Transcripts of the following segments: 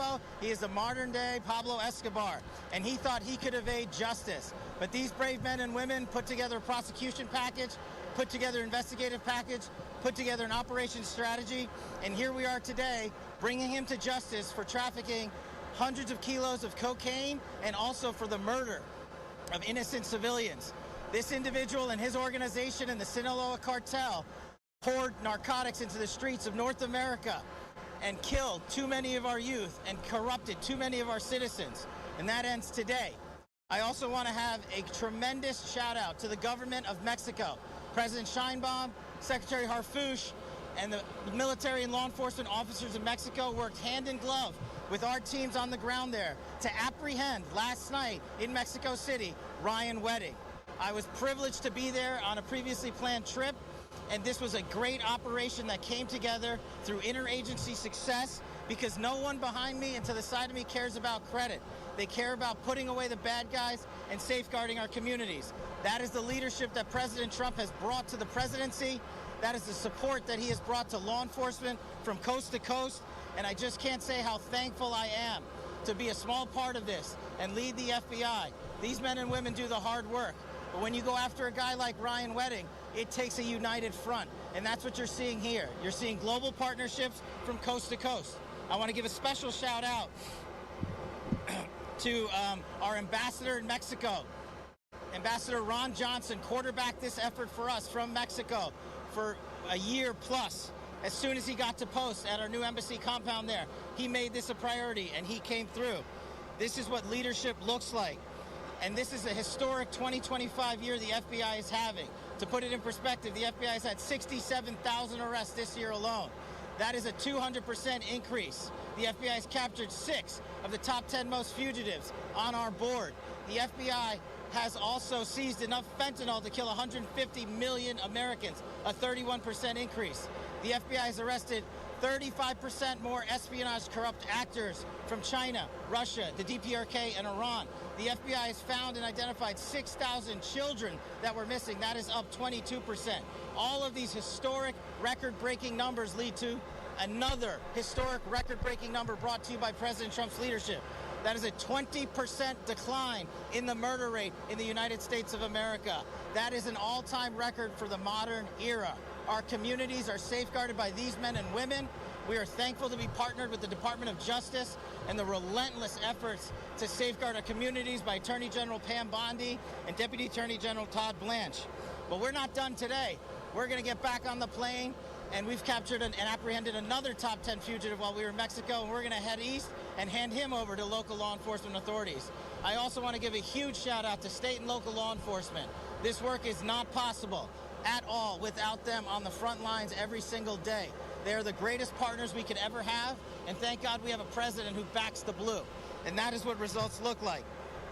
Chapo. He is the modern-day Pablo Escobar, and he thought he could evade justice. But these brave men and women put together a prosecution package, put together an investigative package, put together an operations strategy, and here we are today bringing him to justice for trafficking hundreds of kilos of cocaine and also for the murder of innocent civilians. This individual and his organization and the Sinaloa cartel poured narcotics into the streets of North America and killed too many of our youth and corrupted too many of our citizens. And that ends today. I also want to have a tremendous shout out to the government of Mexico. President Sheinbaum, Secretary Harfouche, and the military and law enforcement officers in Mexico worked hand in glove with our teams on the ground there to apprehend last night in Mexico City, Ryan Wedding. I was privileged to be there on a previously planned trip, and this was a great operation that came together through interagency success because no one behind me and to the side of me cares about credit. They care about putting away the bad guys and safeguarding our communities. That is the leadership that President Trump has brought to the presidency. That is the support that he has brought to law enforcement from coast to coast. And I just can't say how thankful I am to be a small part of this and lead the FBI. These men and women do the hard work. But when you go after a guy like Ryan Wedding, it takes a united front. And that's what you're seeing here. You're seeing global partnerships from coast to coast. I want to give a special shout out to our ambassador in Mexico. Ambassador Ron Johnson quarterbacked this effort for us from Mexico for a year plus. As soon as he got to post at our new embassy compound there, he made this a priority and he came through. This is what leadership looks like. And this is a historic 2025 year the FBI is having. To put it in perspective, the FBI has had 67,000 arrests this year alone. That is a 200% increase. The FBI has captured 6 of the top 10 most fugitives on our board. The FBI has also seized enough fentanyl to kill 150 million Americans, a 31% increase. The FBI has arrested 35% more espionage corrupt actors from China, Russia, the DPRK, and Iran. The FBI has found and identified 6,000 children that were missing. That is up 22%. All of these historic record-breaking numbers lead to another historic record-breaking number brought to you by President Trump's leadership. That is a 20% decline in the murder rate in the United States of America. That is an all-time record for the modern era. Our communities are safeguarded by these men and women. We are thankful to be partnered with the Department of Justice and the relentless efforts to safeguard our communities by Attorney General Pam Bondi and Deputy Attorney General Todd Blanche. But we're not done today. We're going to get back on the plane, and we've captured and apprehended another top 10 fugitive while we were in Mexico, and we're going to head east and hand him over to local law enforcement authorities. I also want to give a huge shout out to state and local law enforcement. This work is not possible at all without them on the front lines every single day. They are the greatest partners we could ever have, and thank God we have a president who backs the blue. And that is what results look like.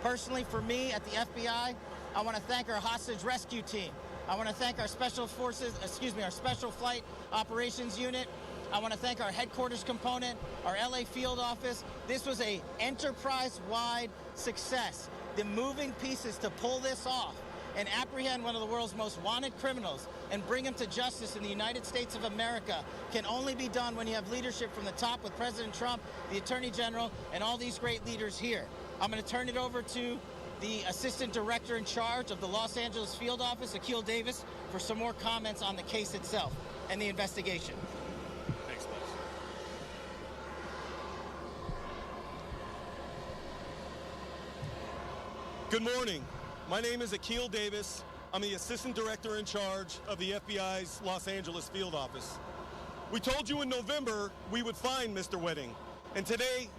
Personally, for me at the FBI, I want to thank our hostage rescue team. I want to thank our special forces, our special flight operations unit. I want to thank our headquarters component, our LA field office. This was an enterprise-wide success. The moving pieces to pull this off and apprehend one of the world's most wanted criminals and bring him to justice in the United States of America can only be done when you have leadership from the top with President Trump, the Attorney General, and all these great leaders here. I'm going to turn it over to the Assistant Director in charge of the Los Angeles Field Office, Akil Davis, for some more comments on the case itself and the investigation. Thanks, boss. Good morning. My name is Akil Davis. I'm the Assistant Director in charge of the FBI's Los Angeles Field Office. We told you in November we would find Mr. Wedding, and today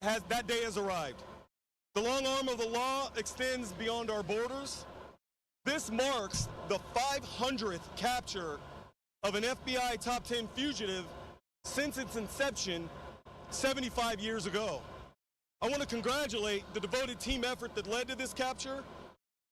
that day has arrived. The long arm of the law extends beyond our borders. This marks the 500th capture of an FBI top 10 fugitive since its inception 75 years ago. I want to congratulate the devoted team effort that led to this capture.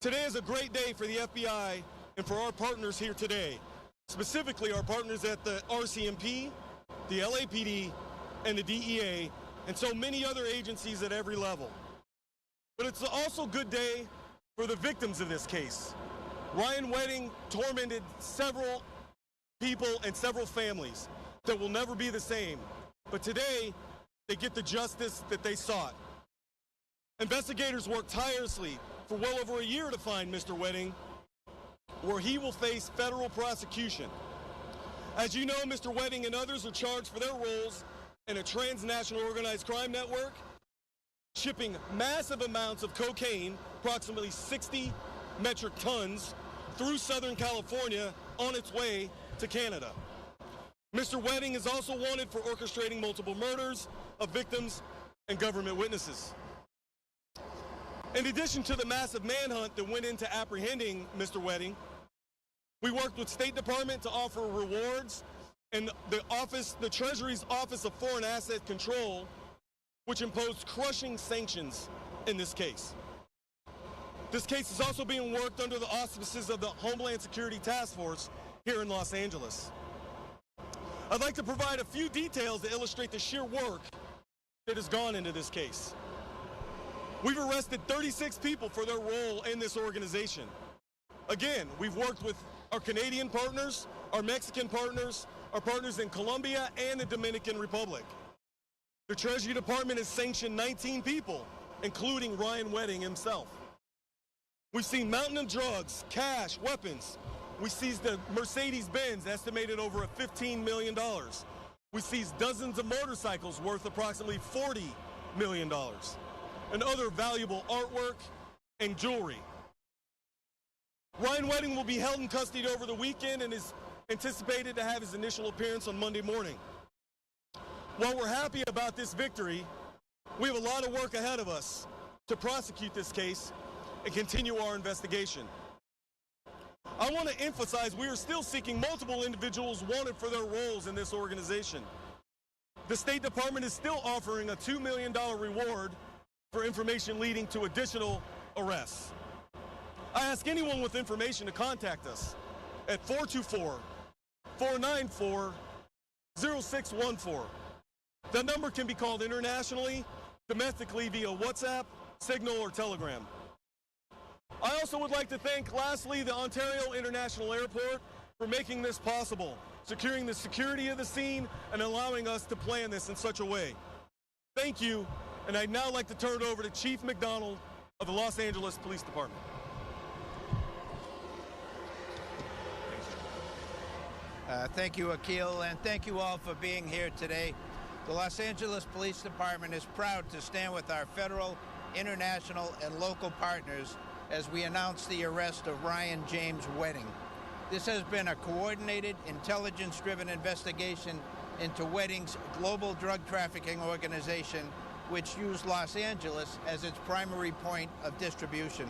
Today is a great day for the FBI and for our partners here today, specifically our partners at the RCMP, the LAPD, and the DEA, and so many other agencies at every level. But it's also a good day for the victims of this case. Ryan Wedding tormented several people and several families that will never be the same. But today they get the justice that they sought. Investigators worked tirelessly for well over a year to find Mr. Wedding, where he will face federal prosecution. As you know, Mr. Wedding and others are charged for their roles in a transnational organized crime network, shipping massive amounts of cocaine, approximately 60 metric tons, through Southern California on its way to Canada. Mr. Wedding is also wanted for orchestrating multiple murders of victims and government witnesses. In addition to the massive manhunt that went into apprehending Mr. Wedding, we worked with State Department to offer rewards, and the Treasury's Office of Foreign Asset Control, which imposed crushing sanctions in this case. This case is also being worked under the auspices of the Homeland Security Task Force here in Los Angeles. I'd like to provide a few details to illustrate the sheer work that has gone into this case. We've arrested 36 people for their role in this organization. Again, we've worked with our Canadian partners, our Mexican partners, our partners in Colombia and the Dominican Republic. The Treasury Department has sanctioned 19 people, including Ryan Wedding himself. We've seen mountain of drugs, cash, weapons. We seized the Mercedes-Benz, estimated over at $15 million. We seized dozens of motorcycles worth approximately $40 million. And other valuable artwork and jewelry. Ryan Wedding will be held in custody over the weekend and is anticipated to have his initial appearance on Monday morning. While we're happy about this victory, we have a lot of work ahead of us to prosecute this case and continue our investigation. I want to emphasize we are still seeking multiple individuals wanted for their roles in this organization. The State Department is still offering a $2 million reward for information leading to additional arrests. I ask anyone with information to contact us at 424-494-0614. That number can be called internationally, domestically via WhatsApp, Signal, or Telegram. I also would like to thank, lastly, the Ontario International Airport for making this possible, securing the security of the scene and allowing us to plan this in such a way. Thank you. And I'd now like to turn it over to Chief McDonald of the Los Angeles Police Department. Thank you, Akil, and thank you all for being here today. The Los Angeles Police Department is proud to stand with our federal, international, and local partners as we announce the arrest of Ryan James Wedding. This has been a coordinated, intelligence-driven investigation into Wedding's global drug trafficking organization, which used Los Angeles as its primary point of distribution.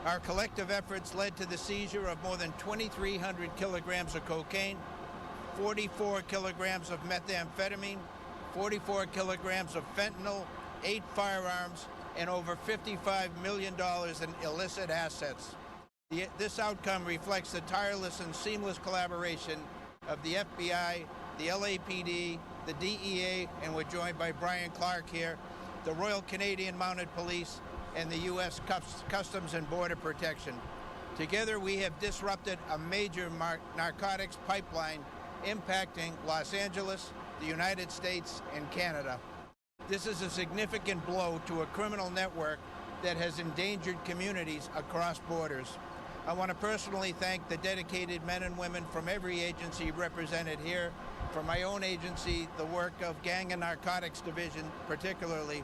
Our collective efforts led to the seizure of more than 2,300 kilograms of cocaine, 44 kilograms of methamphetamine, 44 kilograms of fentanyl, 8 firearms, and over $55 million in illicit assets. This outcome reflects the tireless and seamless collaboration of the FBI, the LAPD, the DEA, and we're joined by Brian Clark here, the Royal Canadian Mounted Police, and the U.S. Customs and Border Protection. Together, we have disrupted a major narcotics pipeline impacting Los Angeles, the United States, and Canada. This is a significant blow to a criminal network that has endangered communities across borders. I want to personally thank the dedicated men and women from every agency represented here. For my own agency, the work of Gang and Narcotics Division particularly,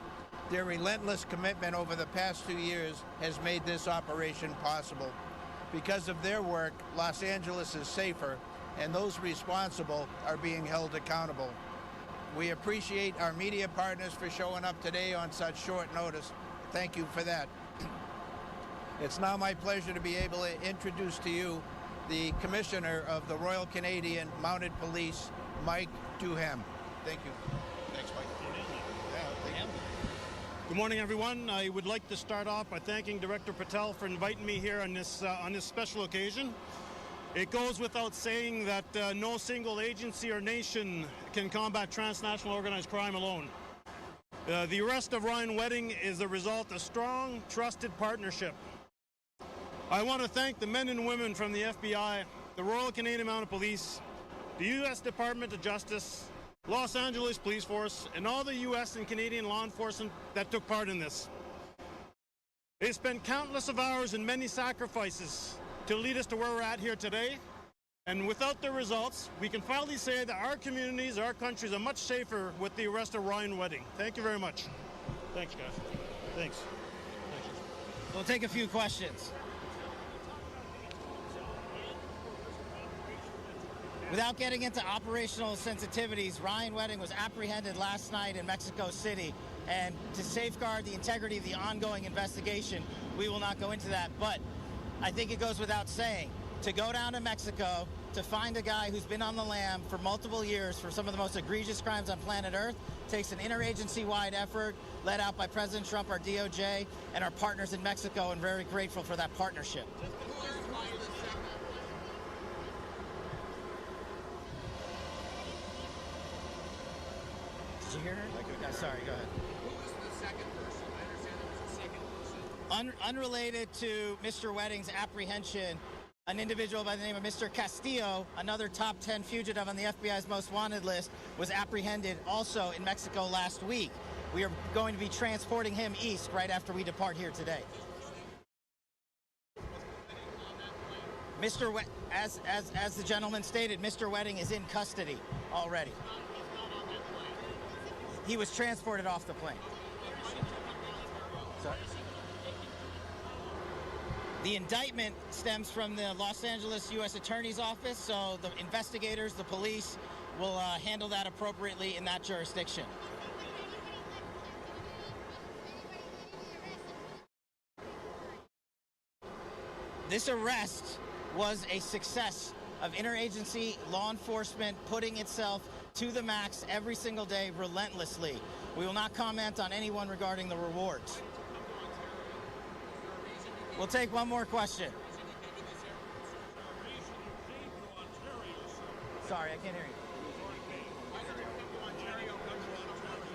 their relentless commitment over the past 2 years has made this operation possible. Because of their work, Los Angeles is safer, and those responsible are being held accountable. We appreciate our media partners for showing up today on such short notice. Thank you for that. It's now my pleasure to be able to introduce to you the Commissioner of the Royal Canadian Mounted Police, Mike Duhem. Thank you. Thanks, Mike. Good morning, everyone. I would like to start off by thanking Director Patel for inviting me here on this special occasion. It goes without saying that no single agency or nation can combat transnational organized crime alone. The arrest of Ryan Wedding is a result of strong, trusted partnership. I want to thank the men and women from the FBI, the Royal Canadian Mounted Police, the U.S. Department of Justice, Los Angeles Police Force, and all the U.S. and Canadian law enforcement that took part in this. They spent countless of hours and many sacrifices to lead us to where we're at here today. And without the results, we can finally say that our communities, our countries are much safer with the arrest of Ryan Wedding. Thank you very much. Thanks, guys. Thanks. We'll take a few questions. Without getting into operational sensitivities, Ryan Wedding was apprehended last night in Mexico City. And to safeguard the integrity of the ongoing investigation, we will not go into that. But I think it goes without saying, to go down to Mexico, to find a guy who's been on the lam for multiple years for some of the most egregious crimes on planet Earth takes an interagency-wide effort led out by President Trump, our DOJ, and our partners in Mexico, and very grateful for that partnership. Did you hear her? Yeah, sorry, go ahead. Who was the second person? I understand there was a second person. Unrelated to Mr. Wedding's apprehension, an individual by the name of Mr. Castillo, another top 10 fugitive on the FBI's most wanted list, was apprehended also in Mexico last week. We are going to be transporting him east right after we depart here today. As the gentleman stated, Mr. Wedding is in custody already. He was transported off the plane. Sorry? The indictment stems from the Los Angeles U.S. Attorney's Office, so the investigators, the police, will handle that appropriately in that jurisdiction. This arrest was a success of interagency law enforcement putting itself to the max every single day relentlessly. We will not comment on anyone regarding the rewards. We'll take one more question. Sorry, I can't hear you.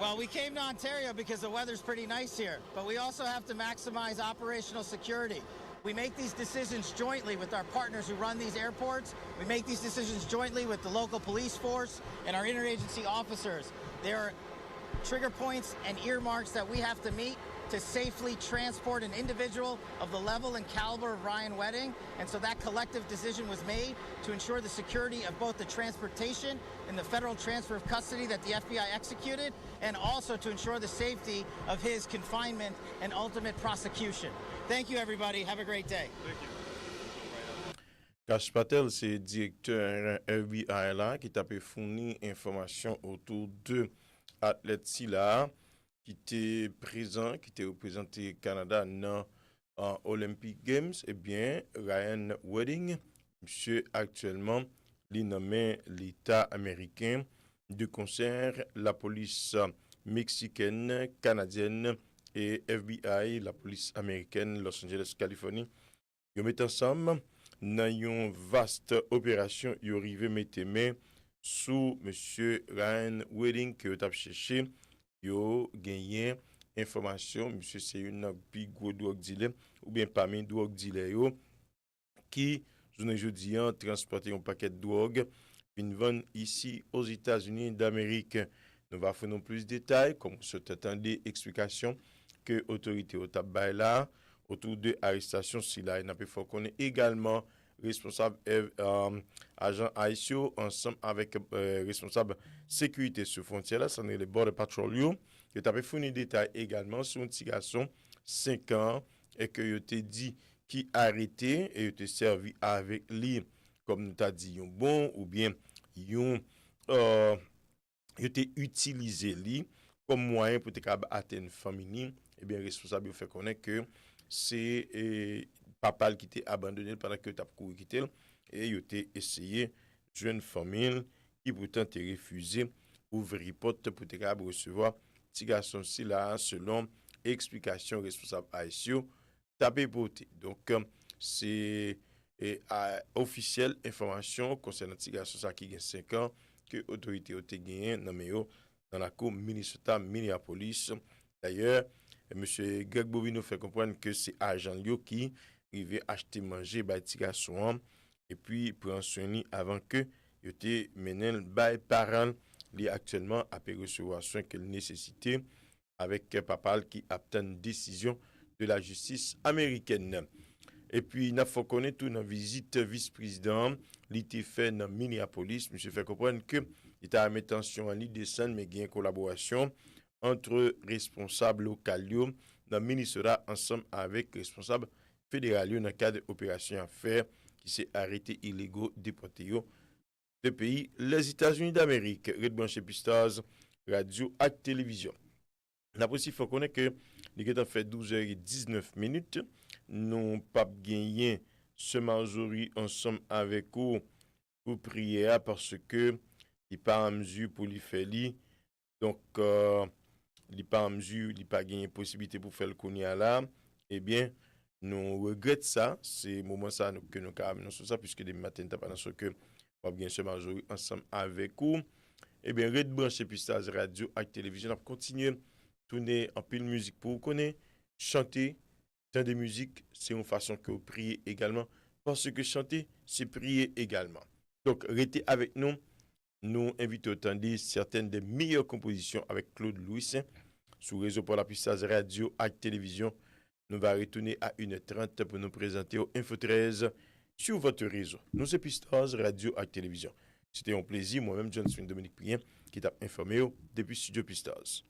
Well, we came to Ontario because the weather's pretty nice here, but we also have to maximize operational security. We make these decisions jointly with our partners who run these airports. We make these decisions jointly with the local police force and our interagency officers. There are trigger points and earmarks that we have to meet to safely transport an individual of the level and caliber of Ryan Wedding. And so that collective decision was made to ensure the security of both the transportation and the federal transfer of custody that the FBI executed, and also to ensure the safety of his confinement and ultimate prosecution. Thank you, everybody. Have a great day. Thank you. Cash Patel, c'est directeur FBI là, qui t'a pu fournir information autour de athlète Silla, qui était présent, qui était représenté Canada dans Olympic Games. Eh bien, Ryan Wedding, monsieur actuellement, il nommé l'État américain de concert, la police mexicaine, canadienne et FBI, la police américaine, Los Angeles, Californie. Ils mettent ensemble dans une vaste opération, ils arrivent à mettre main sous monsieur Ryan Wedding que vous avez cherché. Yo gagné information monsieur c'est une big gros drug dealer ou bien parmi drug dealer yo qui aujourd'hui en transporter un paquet de drogue une vendre ici aux États-Unis d'Amérique. Nous va faire plus de détails comme vous attendez explication que autorité au tabac là autour de arrestation si là n'a pas faut qu'on est également responsable agent RESEAU ensemble avec responsable sécurité sur frontière là, ça n'est le border patrol qui t'a fourni des détails également sur un petit garçon 5 ans et que yo te dit qui arrêté et yo te servi avec lui comme nous t'a dit un bon ou bien yo te utilisé lui comme moyen pour te atteindre famille et bien responsable fait connaître que c'est papa qui était abandonné pendant que tu as couru quitter et il a essayé jeune famille qui pourtant t'a refusé ouvrir porte pour te recevoir petit garçon si là selon explication responsable RESEAU t'a porté donc c'est officiel information concernant petit garçon ça qui a 5 ans que autorité a gagné dans la cour Minnesota Minneapolis. D'ailleurs monsieur Greg Bovino fait comprendre que c'est agent Lio qui arrivé acheter manger ba petit garçon et puis prend soin avant que il était mené by parents il est actuellement à recevoir soin que nécessité avec papa qui attend une décision de la justice américaine. Et puis, il faut connaître tout dans visite vice-président, il était fait dans Minneapolis. Monsieur fait comprendre que il a mis attention à l'île descendre, mais il y a une collaboration entre responsables locaux dans Minnesota ensemble avec responsables fédéraux dans le cadre d'opérations à faire qui s'est arrêté illégaux déportés de pays, les États-Unis d'Amérique. Red branché Pstars radio et télévision. N'a aussi faut connaître que il a fait 12h19. Nous n'avons pas gagné ce Marjorie ensemble avec vous pour prier parce que il pas en mesure pour lui faire donc il pas en mesure, il pas gagné possibilité pour faire le konya là. Eh bien, nous regrettons ça, c'est moment ça que nous avons sur ça puisque des matins t'as pas dans ce que pas bien ce Marjorie ensemble avec vous. Eh bien, Red branché Pstars radio et télévision, on continue tourner en pile musique pour vous connaître, chanter, tant de musique, c'est une façon que vous priez également, parce que chanter, c'est prier également. Donc, restez avec nous. Nous invitons à entendre certaines des meilleures compositions avec Claude Louis sur réseau pour la Pstars radio et télévision. Nous allons retourner à 1h30 pour nous présenter au Info 13 sur votre réseau. Nous sommes Pstars radio et télévision. C'était un plaisir, moi-même, John Dominique Prien, qui t'a informé depuis Studio Pstars.